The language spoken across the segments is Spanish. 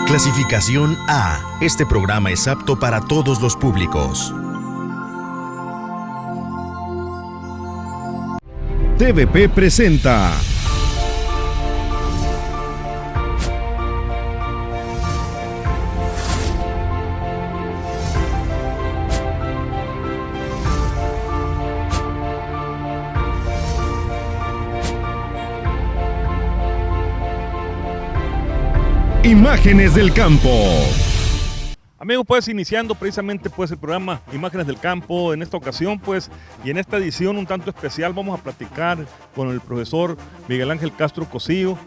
Clasificación A. Este programa es apto para todos los públicos. TVP presenta Imágenes del Campo. Amigos, pues iniciando precisamente pues el programa Imágenes del Campo, en esta ocasión pues y en esta edición un tanto especial vamos a platicar con el profesor Miguel Ángel Castro Cosío,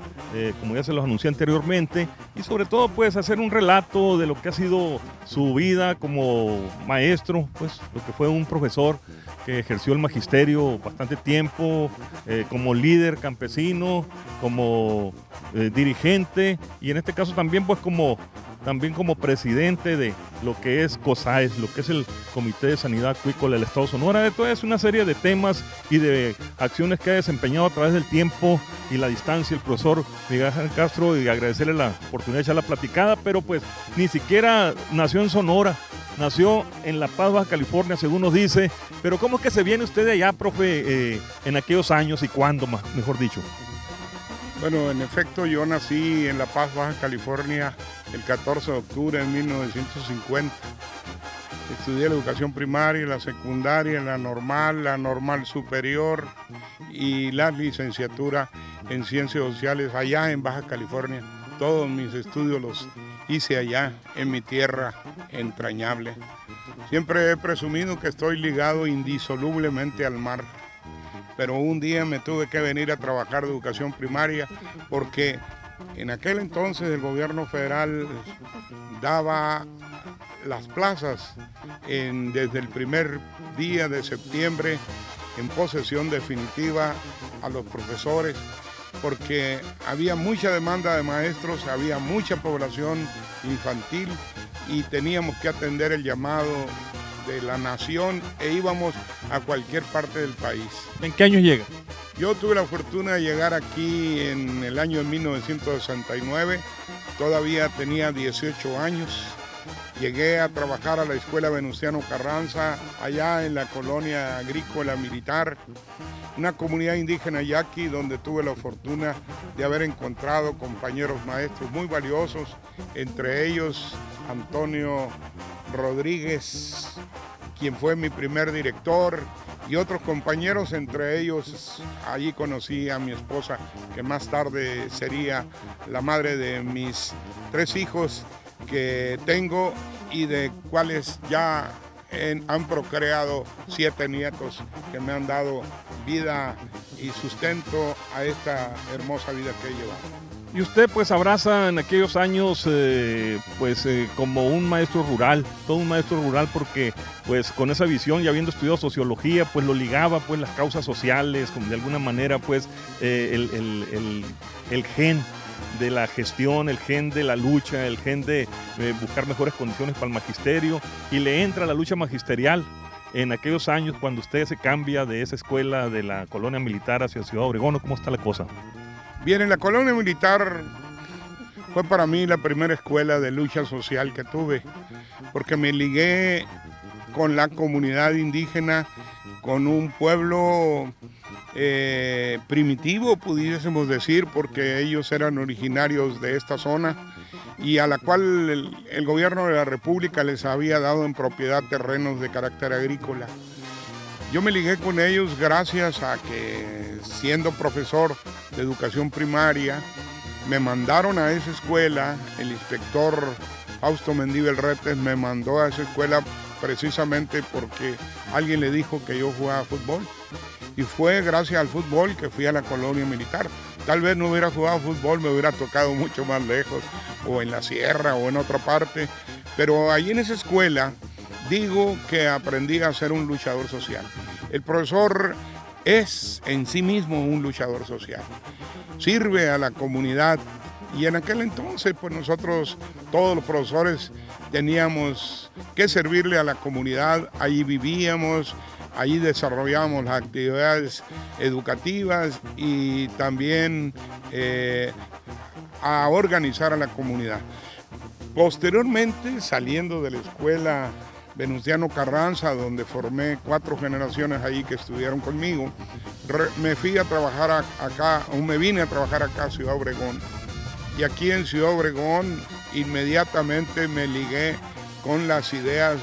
como ya se los anuncié anteriormente, y sobre todo pues hacer un relato de lo que ha sido su vida como maestro, pues lo que fue un profesor que ejerció el magisterio bastante tiempo, como líder campesino, como dirigente y en este caso también pues como presidente de lo que es COSAES, lo que es el Comité de Sanidad Acuícola del Estado de Sonora. De toda una serie de temas y de acciones que ha desempeñado a través del tiempo y la distancia el profesor Miguel Ángel Castro, y agradecerle la oportunidad de echar la platicada, pero pues ni siquiera nació en Sonora, nació en La Paz, Baja California, según nos dice. Pero ¿cómo es que se viene usted de allá, profe, en aquellos años y cuándo, mejor dicho? Bueno, en efecto, yo nací en La Paz, Baja California, el 14 de octubre de 1950. Estudié la educación primaria, la secundaria, la normal superior y la licenciatura en Ciencias Sociales allá en Baja California. Todos mis estudios los hice allá, en mi tierra entrañable. Siempre he presumido que estoy ligado indisolublemente al mar. Pero un día me tuve que venir a trabajar de educación primaria porque en aquel entonces el gobierno federal daba las plazas desde el primer día de septiembre en posesión definitiva a los profesores, porque había mucha demanda de maestros, había mucha población infantil y teníamos que atender el llamado de la nación e íbamos a cualquier parte del país. ¿En qué años llega? Yo tuve la fortuna de llegar aquí en el año 1969, todavía tenía 18 años. Llegué a trabajar a la Escuela Venustiano Carranza, allá en la colonia agrícola militar, una comunidad indígena yaqui donde tuve la fortuna de haber encontrado compañeros maestros muy valiosos, entre ellos Antonio Rodríguez, quien fue mi primer director, y otros compañeros, entre ellos allí conocí a mi esposa, que más tarde sería la madre de mis 3 hijos que tengo y de cuales ya han procreado 7 nietos que me han dado vida y sustento a esta hermosa vida que he llevado. Y usted pues abraza en aquellos años como un maestro rural, todo un maestro rural, porque pues con esa visión y habiendo estudiado sociología pues lo ligaba pues las causas sociales, como de alguna manera pues el gen de la gestión, el gen de la lucha, el gen de buscar mejores condiciones para el magisterio, y le entra la lucha magisterial en aquellos años cuando usted se cambia de esa escuela de la colonia militar hacia Ciudad Obregón. ¿Cómo está la cosa? Bien, en la colonia militar fue para mí la primera escuela de lucha social que tuve, porque me ligué con la comunidad indígena, con un pueblo primitivo, pudiésemos decir, porque ellos eran originarios de esta zona y a la cual el gobierno de la República les había dado en propiedad terrenos de carácter agrícola. Yo me ligué con ellos gracias a que, siendo profesor de educación primaria, me mandaron a esa escuela. El inspector Fausto Mendívil Retes me mandó a esa escuela precisamente porque alguien le dijo que yo jugaba fútbol. Y fue gracias al fútbol que fui a la colonia militar. Tal vez no hubiera jugado fútbol, me hubiera tocado mucho más lejos, o en la sierra, o en otra parte. Pero allí en esa escuela, digo que aprendí a ser un luchador social. El profesor es en sí mismo un luchador social. Sirve a la comunidad y en aquel entonces pues nosotros, todos los profesores, teníamos que servirle a la comunidad. Allí vivíamos, allí desarrollábamos las actividades educativas y también a organizar a la comunidad. Posteriormente, saliendo de la escuela Venustiano Carranza, donde formé 4 generaciones ahí que estudiaron conmigo, me fui a trabajar acá, o me vine a trabajar acá a Ciudad Obregón. Y aquí en Ciudad Obregón inmediatamente me ligué con las ideas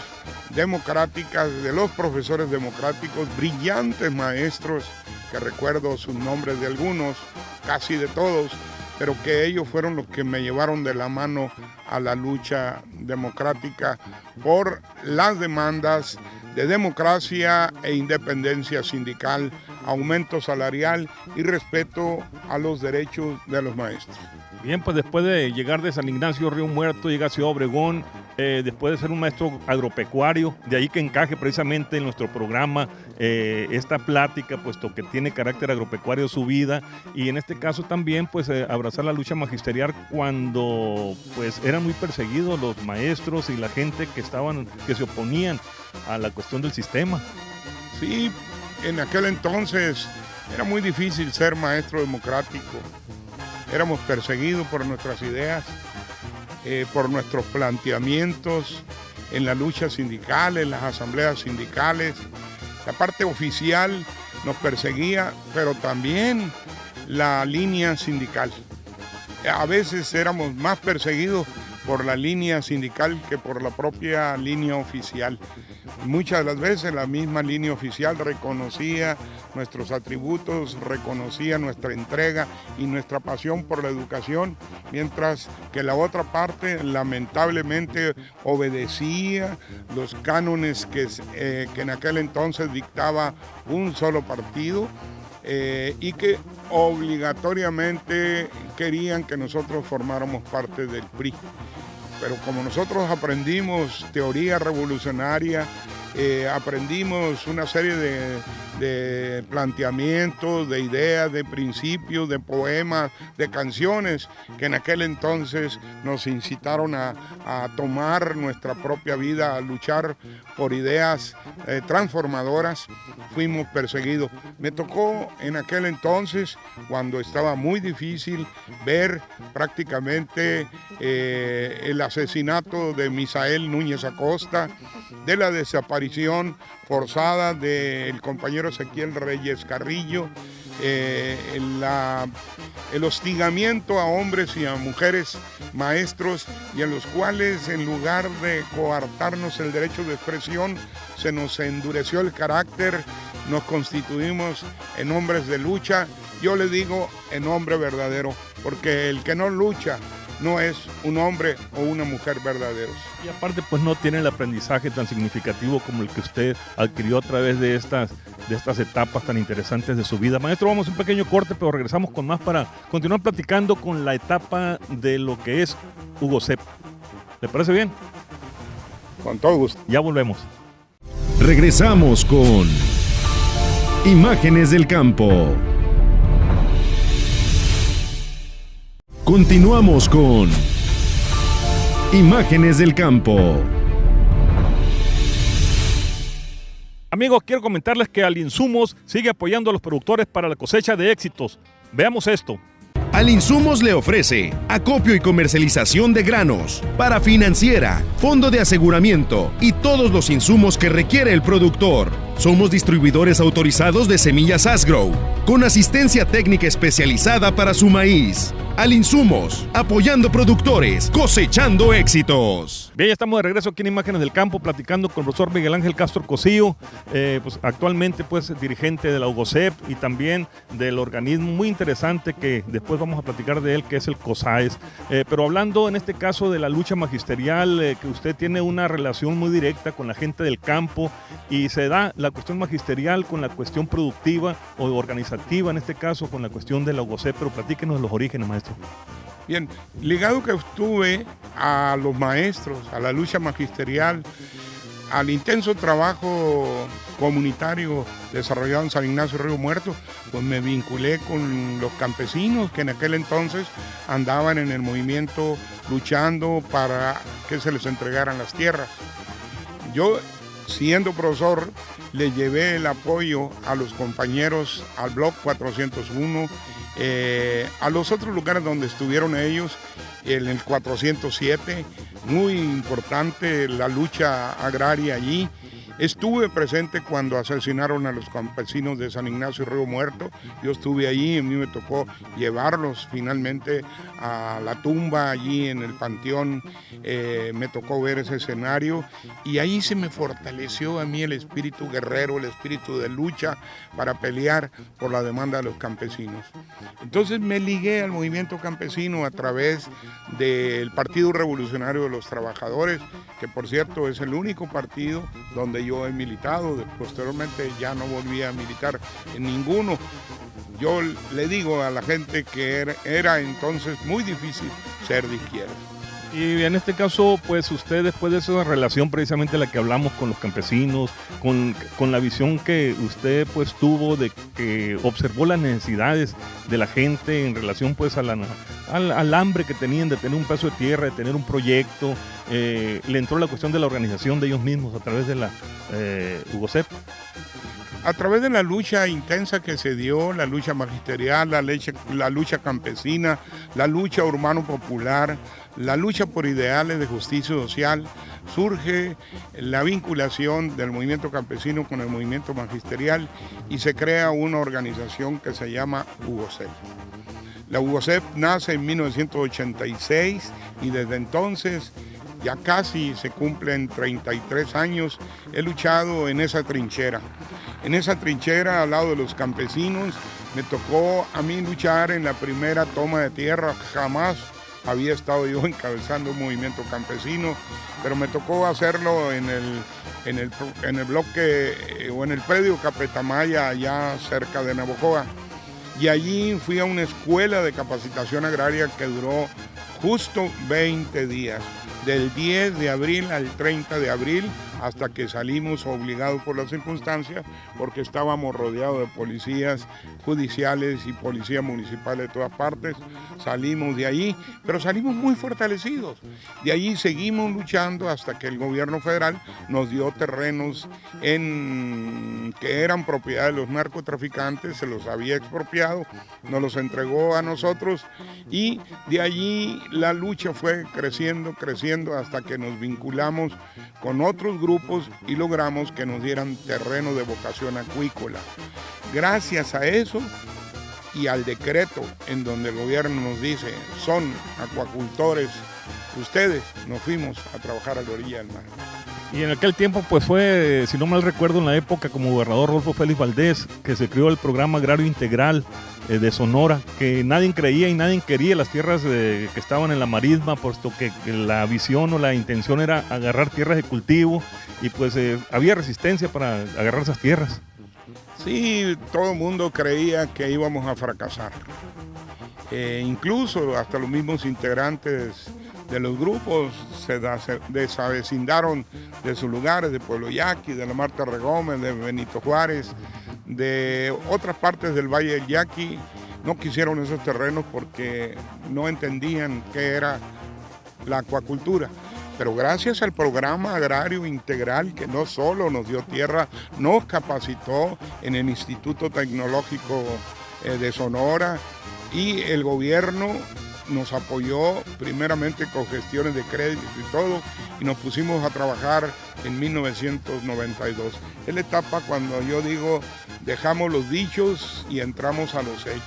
democráticas de los profesores democráticos, brillantes maestros, que recuerdo sus nombres de algunos, casi de todos, pero que ellos fueron los que me llevaron de la mano a la lucha democrática por las demandas de democracia e independencia sindical, aumento salarial y respeto a los derechos de los maestros. Bien, pues después de llegar de San Ignacio Río Muerto, llega a Ciudad Obregón, después de ser un maestro agropecuario, de ahí que encaje precisamente en nuestro programa esta plática, puesto que tiene carácter agropecuario su vida, y en este caso también pues abrazar la lucha magisterial cuando pues eran muy perseguidos los maestros y la gente que se oponían a la cuestión del sistema. Sí, en aquel entonces era muy difícil ser maestro democrático. Éramos perseguidos por nuestras ideas, por nuestros planteamientos en la lucha sindical, en las asambleas sindicales. La parte oficial nos perseguía, pero también la línea sindical. A veces éramos más perseguidos por la línea sindical que por la propia línea oficial. Muchas de las veces la misma línea oficial reconocía nuestros atributos, reconocía nuestra entrega y nuestra pasión por la educación, mientras que la otra parte lamentablemente obedecía los cánones que en aquel entonces dictaba un solo partido y que obligatoriamente querían que nosotros formáramos parte del PRI. Pero como nosotros aprendimos teoría revolucionaria, aprendimos una serie de planteamientos, de ideas, de principios, de poemas, de canciones que en aquel entonces nos incitaron a tomar nuestra propia vida, a luchar por ideas transformadoras, fuimos perseguidos. Me tocó en aquel entonces, cuando estaba muy difícil, ver prácticamente el asesinato de Misael Núñez Acosta, de la desaparición forzada del compañero Ezequiel Reyes Carrillo, el hostigamiento a hombres y a mujeres maestros, y en los cuales en lugar de coartarnos el derecho de expresión, se nos endureció el carácter, nos constituimos en hombres de lucha. Yo le digo en hombre verdadero, porque el que no lucha no es un hombre o una mujer verdaderos. Y aparte pues no tiene el aprendizaje tan significativo como el que usted adquirió a través de estas etapas tan interesantes de su vida. Maestro, vamos a un pequeño corte, pero regresamos con más para continuar platicando con la etapa de lo que es UGOCEP. ¿Le parece bien? Con todo gusto. Ya volvemos. Regresamos con Imágenes del Campo. Continuamos con Imágenes del Campo. Amigos, quiero comentarles que Alinsumos sigue apoyando a los productores para la cosecha de éxitos. Veamos esto. Alinsumos le ofrece acopio y comercialización de granos, parafinanciera, fondo de aseguramiento y todos los insumos que requiere el productor. Somos distribuidores autorizados de semillas Asgrow, con asistencia técnica especializada para su maíz. Alinsumos, apoyando productores, cosechando éxitos. Bien, ya estamos de regreso aquí en Imágenes del Campo, platicando con el profesor Miguel Ángel Castro Cosío, pues actualmente pues dirigente de la UGOCEP y también del organismo muy interesante que después vamos a platicar de él, que es el COSAES. Pero hablando en este caso de la lucha magisterial, que usted tiene una relación muy directa con la gente del campo y se da la cuestión magisterial con la cuestión productiva o organizativa, en este caso con la cuestión de la UGOCEP, pero platíquenos los orígenes, maestro. Bien, ligado que estuve a los maestros, a la lucha magisterial, al intenso trabajo comunitario desarrollado en San Ignacio Río Muerto, pues me vinculé con los campesinos que en aquel entonces andaban en el movimiento luchando para que se les entregaran las tierras. Yo, siendo profesor, le llevé el apoyo a los compañeros al Bloc 401, a los otros lugares donde estuvieron ellos, en el 407, muy importante la lucha agraria allí. Estuve presente cuando asesinaron a los campesinos de San Ignacio y Río Muerto. Yo estuve allí, a mí me tocó llevarlos finalmente a la tumba allí en el panteón. Me tocó ver ese escenario y ahí se me fortaleció a mí el espíritu guerrero, el espíritu de lucha para pelear por la demanda de los campesinos. Entonces me ligué al movimiento campesino a través del Partido Revolucionario de los Trabajadores, que por cierto es el único partido donde yo he militado. Posteriormente ya no volví a militar en ninguno. Yo le digo a la gente que era entonces muy difícil ser de izquierda. Y en este caso, pues usted, después de esa relación precisamente la que hablamos con los campesinos, con la visión que usted pues tuvo de que observó las necesidades de la gente en relación pues al hambre que tenían de tener un pedazo de tierra, de tener un proyecto, le entró la cuestión de la organización de ellos mismos a través de la UGOCEP. A través de la lucha intensa que se dio, la lucha magisterial, la lucha campesina, la lucha urbano-popular, la lucha por ideales de justicia social, surge la vinculación del movimiento campesino con el movimiento magisterial y se crea una organización que se llama UGOCEP. La UGOCEP nace en 1986 y desde entonces ya casi se cumplen 33 años, he luchado en esa trinchera. En esa trinchera, al lado de los campesinos, me tocó a mí luchar en la primera toma de tierra. Jamás había estado yo encabezando un movimiento campesino, pero me tocó hacerlo en el bloque o en el predio Capetamaya, allá cerca de Navojoa. Y allí fui a una escuela de capacitación agraria que duró justo 20 días. Del 10 de abril al 30 de abril, hasta que salimos obligados por las circunstancias, porque estábamos rodeados de policías judiciales y policía municipal de todas partes. Salimos de allí, pero salimos muy fortalecidos. De allí seguimos luchando hasta que el gobierno federal nos dio terrenos que eran propiedad de los narcotraficantes, se los había expropiado, nos los entregó a nosotros y de allí la lucha fue creciendo hasta que nos vinculamos con otros grupos y logramos que nos dieran terreno de vocación acuícola. Gracias a eso y al decreto en donde el gobierno nos dice, son acuacultores ustedes, nos fuimos a trabajar a la orilla del mar. Y en aquel tiempo pues fue, si no mal recuerdo, en la época como gobernador Rodolfo Félix Valdés, que se creó el programa agrario integral de Sonora, que nadie creía y nadie quería las tierras que estaban en la marisma, puesto que la visión o la intención era agarrar tierras de cultivo y pues había resistencia para agarrar esas tierras. Sí, todo el mundo creía que íbamos a fracasar. Incluso hasta los mismos integrantes de los grupos se desavecindaron de sus lugares, de Pueblo Yaqui, de la Marta Regómez, de Benito Juárez, de otras partes del Valle del Yaqui. No quisieron esos terrenos porque no entendían qué era la acuacultura. Pero gracias al programa agrario integral, que no solo nos dio tierra, nos capacitó en el Instituto Tecnológico de Sonora y el gobierno nos apoyó primeramente con gestiones de crédito y todo, y nos pusimos a trabajar en 1992. Es la etapa cuando yo digo, dejamos los dichos y entramos a los hechos.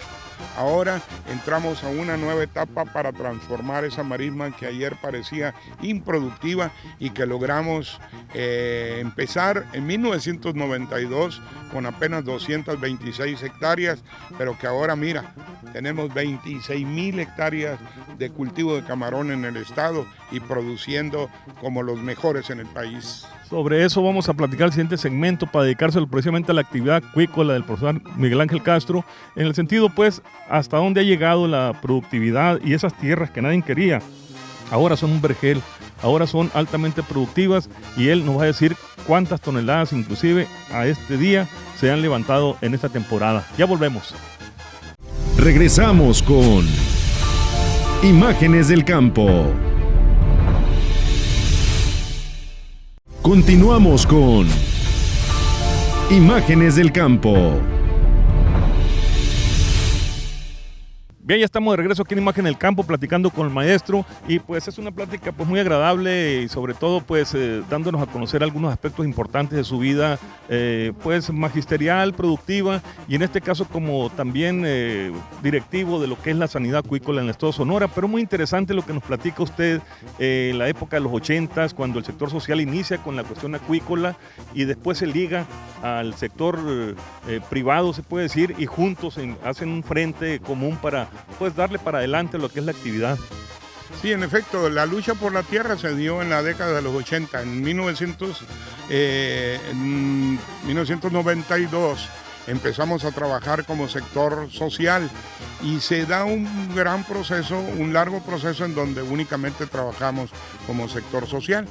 Ahora entramos a una nueva etapa para transformar esa marisma que ayer parecía improductiva y que logramos empezar en 1992 con apenas 226 hectáreas, pero que ahora mira, tenemos 26,000 hectáreas de cultivo de camarón en el estado y produciendo como los mejores en el país. Sobre eso vamos a platicar el siguiente segmento para dedicárselo precisamente a la actividad acuícola del profesor Miguel Ángel Castro, en el sentido pues hasta dónde ha llegado la productividad y esas tierras que nadie quería. Ahora son un vergel, ahora son altamente productivas y él nos va a decir cuántas toneladas inclusive a este día se han levantado en esta temporada. Ya volvemos. Regresamos con Imágenes del Campo. Continuamos con Imágenes del Campo. Bien, ya estamos de regreso aquí en Imagen del Campo platicando con el maestro y pues es una plática pues muy agradable y sobre todo pues dándonos a conocer algunos aspectos importantes de su vida pues magisterial, productiva y en este caso como también directivo de lo que es la sanidad acuícola en el estado de Sonora, pero muy interesante lo que nos platica usted la época de los 80s cuando el sector social inicia con la cuestión acuícola y después se liga al sector privado se puede decir y juntos hacen un frente común para pues darle para adelante lo que es la actividad. Sí, en efecto, la lucha por la tierra se dio en la década de los 80. En 1992 empezamos a trabajar como sector social y se da un gran proceso, un largo proceso en donde únicamente trabajamos como sector social.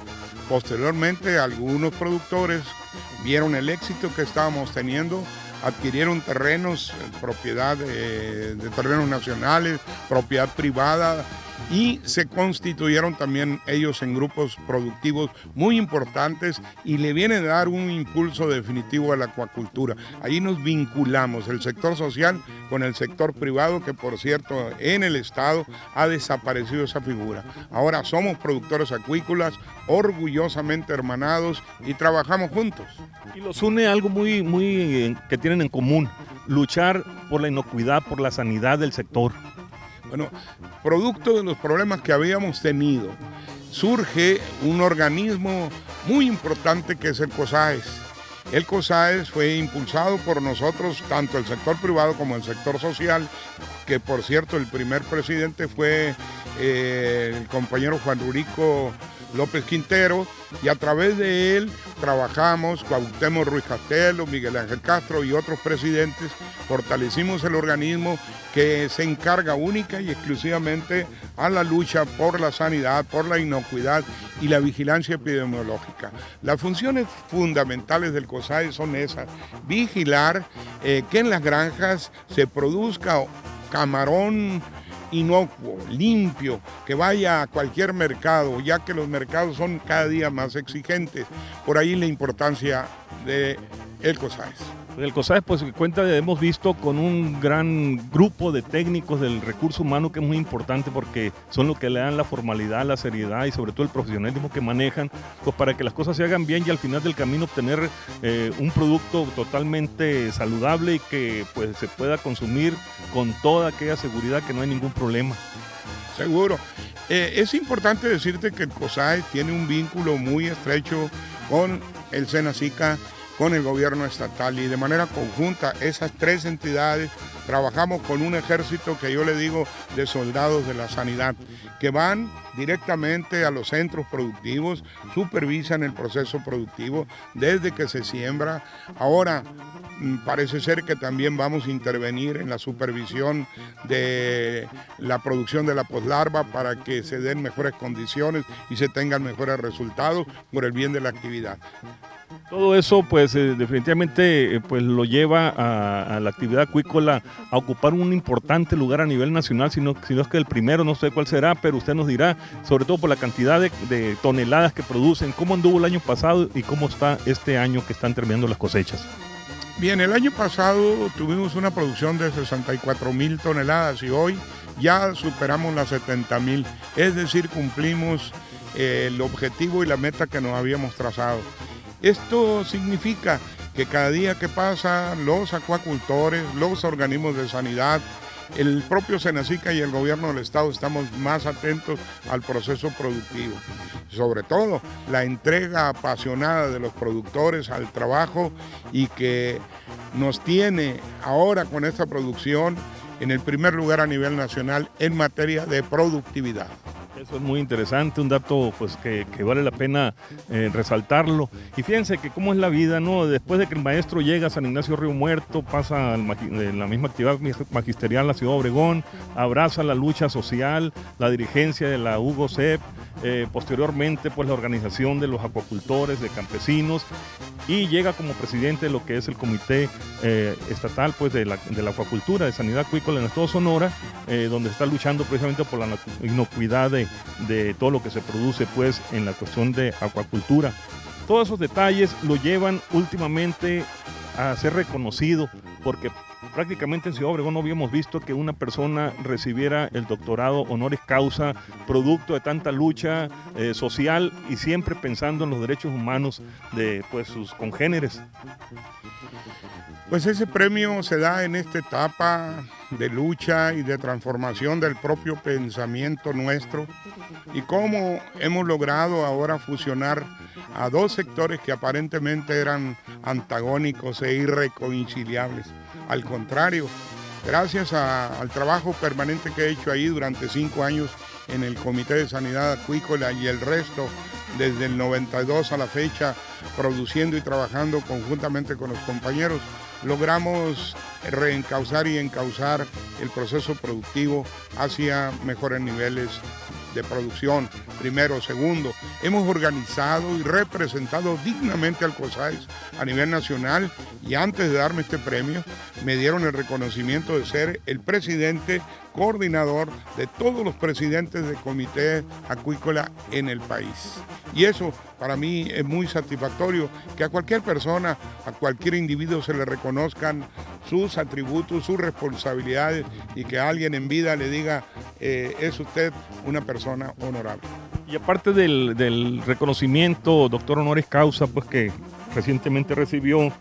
Posteriormente, algunos productores vieron el éxito que estábamos teniendo, adquirieron terrenos, propiedad de terrenos nacionales, propiedad privada y se constituyeron también ellos en grupos productivos muy importantes y le viene a dar un impulso definitivo a la acuacultura. Ahí nos vinculamos el sector social con el sector privado que por cierto en el estado ha desaparecido esa figura. Ahora somos productores acuícolas, orgullosamente hermanados y trabajamos juntos. Y los une algo muy que tienen en común, luchar por la inocuidad, por la sanidad del sector. Bueno, producto de los problemas que habíamos tenido, surge un organismo muy importante que es el COSAES. El COSAES fue impulsado por nosotros, tanto el sector privado como el sector social, que por cierto el primer presidente fue el compañero Juan Rurico López Quintero, y a través de él trabajamos, Cuauhtémoc Ruiz Castelo, Miguel Ángel Castro y otros presidentes, fortalecimos el organismo que se encarga única y exclusivamente a la lucha por la sanidad, por la inocuidad y la vigilancia epidemiológica. Las funciones fundamentales del COSAES son esas: vigilar que en las granjas se produzca camarón inocuo, limpio, que vaya a cualquier mercado, ya que los mercados son cada día más exigentes. Por ahí la importancia del COSAES. El COSAES pues cuenta, hemos visto, con un gran grupo de técnicos del recurso humano que es muy importante porque son los que le dan la formalidad, la seriedad y sobre todo el profesionalismo que manejan pues para que las cosas se hagan bien y al final del camino obtener un producto totalmente saludable y que pues se pueda consumir con toda aquella seguridad que no hay ningún problema. Seguro. Es importante decirte que el COSAES tiene un vínculo muy estrecho con el SENACICA, con el gobierno estatal y de manera conjunta esas tres entidades trabajamos con un ejército que yo le digo de soldados de la sanidad que van directamente a los centros productivos, supervisan el proceso productivo desde que se siembra. Ahora parece ser que también vamos a intervenir en la supervisión de la producción de la poslarva para que se den mejores condiciones y se tengan mejores resultados por el bien de la actividad. Todo eso pues definitivamente pues lo lleva a la actividad acuícola a ocupar un importante lugar a nivel nacional, si no es que el primero, no sé cuál será, pero usted nos dirá, sobre todo por la cantidad de toneladas que producen, cómo anduvo el año pasado y cómo está este año que están terminando las cosechas. Bien, el año pasado tuvimos una producción de 64,000 toneladas y hoy ya superamos las 70,000, es decir, cumplimos el objetivo y la meta que nos habíamos trazado. Esto significa que cada día que pasa los acuacultores, los organismos de sanidad, el propio SENACICA y el gobierno del estado estamos más atentos al proceso productivo. Sobre todo la entrega apasionada de los productores al trabajo y que nos tiene ahora con esta producción en el primer lugar a nivel nacional en materia de productividad. Eso es muy interesante, un dato pues que vale la pena resaltarlo. Y fíjense que cómo es la vida, ¿no? Después de que el maestro llega a San Ignacio Río Muerto, pasa la misma actividad magisterial a la ciudad de Obregón, abraza la lucha social, la dirigencia de la Hugo Cep, posteriormente pues la organización de los acuacultores, de campesinos, y llega como presidente de lo que es el comité estatal pues de la acuacultura, de sanidad acuícola en el estado de Sonora, donde está luchando precisamente por la inocuidad de todo lo que se produce pues en la cuestión de acuacultura. Todos esos detalles lo llevan últimamente a ser reconocido porque prácticamente en Ciudad Obregón no habíamos visto que una persona recibiera el doctorado honoris causa, producto de tanta lucha social y siempre pensando en los derechos humanos de pues, sus congéneres. Pues ese premio se da en esta etapa de lucha y de transformación del propio pensamiento nuestro y cómo hemos logrado ahora fusionar a dos sectores que aparentemente eran antagónicos e irreconciliables. Al contrario, gracias al trabajo permanente que he hecho ahí durante 5 años en el Comité de Sanidad Acuícola y el resto desde el 92 a la fecha, produciendo y trabajando conjuntamente con los compañeros, logramos reencauzar y encauzar el proceso productivo hacia mejores niveles de producción, primero. Segundo, hemos organizado y representado dignamente al COSAES a nivel nacional y antes de darme este premio me dieron el reconocimiento de ser el presidente coordinador de todos los presidentes de comité acuícola en el país. Y eso para mí es muy satisfactorio, que a cualquier persona, a cualquier individuo se le reconozcan sus atributos, sus responsabilidades y que alguien en vida le diga, es usted una persona honorable. Y aparte del reconocimiento, doctor honoris causa, pues que recientemente recibió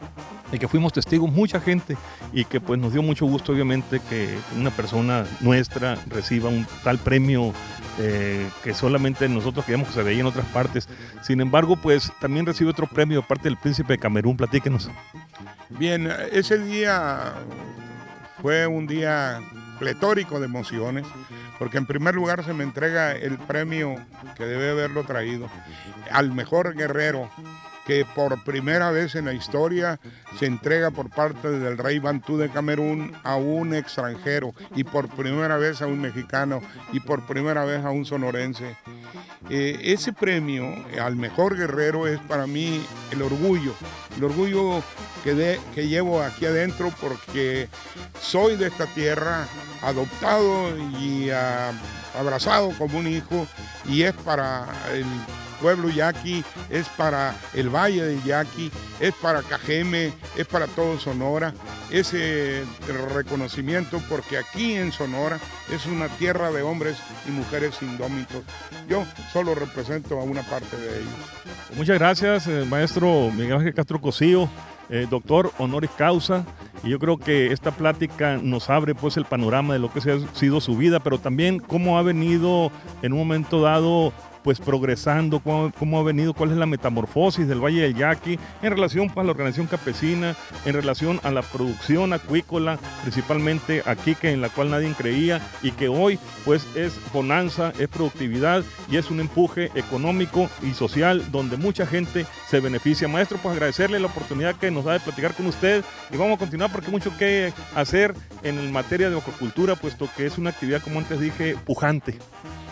y que fuimos testigos mucha gente y que pues nos dio mucho gusto obviamente que una persona nuestra reciba un tal premio que solamente nosotros queríamos que se veía en otras partes. Sin embargo, pues también recibe otro premio de parte del príncipe de Camerún. Platíquenos. Bien, ese día fue un día pletórico de emociones, porque en primer lugar se me entrega el premio que debe haberlo traído al mejor guerrero, que por primera vez en la historia se entrega por parte del rey Bantú de Camerún a un extranjero y por primera vez a un mexicano y por primera vez a un sonorense. Ese premio al mejor guerrero es para mí el orgullo que llevo aquí adentro, porque soy de esta tierra, adoptado y abrazado como un hijo, y es para el pueblo yaqui, es para el Valle del Yaqui, es para Cajeme, es para todo Sonora, ese reconocimiento, porque aquí en Sonora es una tierra de hombres y mujeres indómitos. Yo solo represento a una parte de ellos. Muchas gracias, maestro Miguel Ángel Castro Cosío, doctor honoris causa, y yo creo que esta plática nos abre pues el panorama de lo que ha sido su vida, pero también cómo ha venido en un momento dado pues progresando, cómo ha venido, cuál es la metamorfosis del Valle del Yaqui en relación pues, a la organización campesina, en relación a la producción acuícola, principalmente aquí que en la cual nadie creía y que hoy pues es bonanza, es productividad y es un empuje económico y social donde mucha gente se beneficia. Maestro, pues agradecerle la oportunidad que nos da de platicar con usted y vamos a continuar porque hay mucho que hacer en materia de acuicultura, puesto que es una actividad, como antes dije, pujante.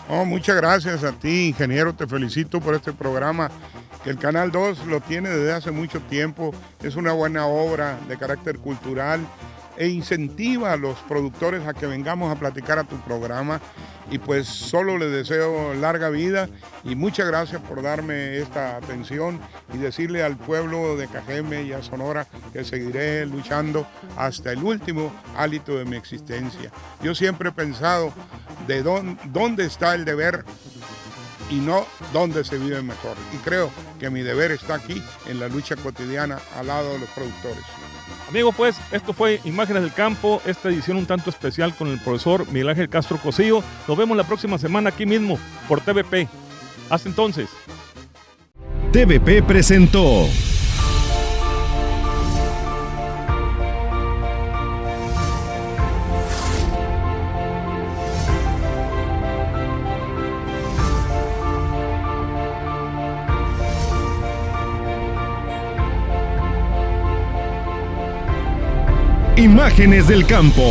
Oh, muchas gracias a ti, ingeniero, te felicito por este programa, que el Canal 2 lo tiene desde hace mucho tiempo, es una buena obra de carácter cultural e incentiva a los productores a que vengamos a platicar a tu programa y pues solo les deseo larga vida y muchas gracias por darme esta atención y decirle al pueblo de Cajeme y a Sonora que seguiré luchando hasta el último hálito de mi existencia. Yo siempre he pensado de dónde está el deber y no dónde se vive mejor. Y creo que mi deber está aquí en la lucha cotidiana al lado de los productores. Amigos, pues esto fue Imágenes del Campo, esta edición un tanto especial con el profesor Miguel Ángel Castro Cosío. Nos vemos la próxima semana aquí mismo por TVP. Hasta entonces. TVP presentó Imágenes del Campo.